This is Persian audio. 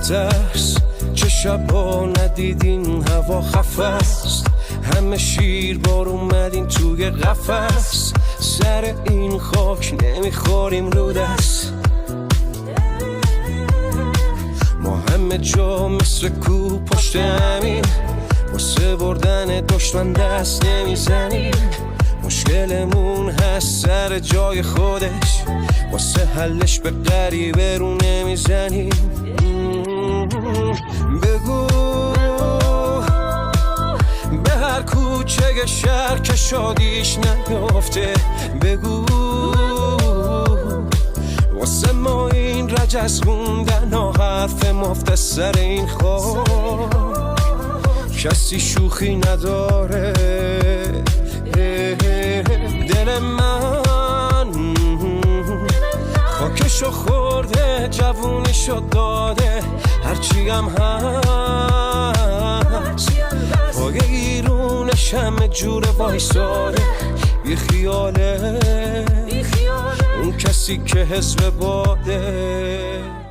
بترس چه شبا ندیدین هوا خفست، همه شیر بار اومدین توی قفس، سر این خاک نمیخوریم رو دست. ما همه جا مثل کو پشت همین، واسه بردن دشمن دست نمیزنیم. مشکلمون هست سر جای خودش، واسه حلش به غریبه رو نمیزنیم. بگو به هر کوچه شهر که شادیش نیافته، بگو واسه ما این رجز خوندن ها حرف مفت سر این خاک، کسی شوخی نداره. دل من خاکشو خورده، جوونیشو داده، هرچی هم هست پای ایرونش همه جوره وایساده. بی خیاله اون کسی که حزب باده.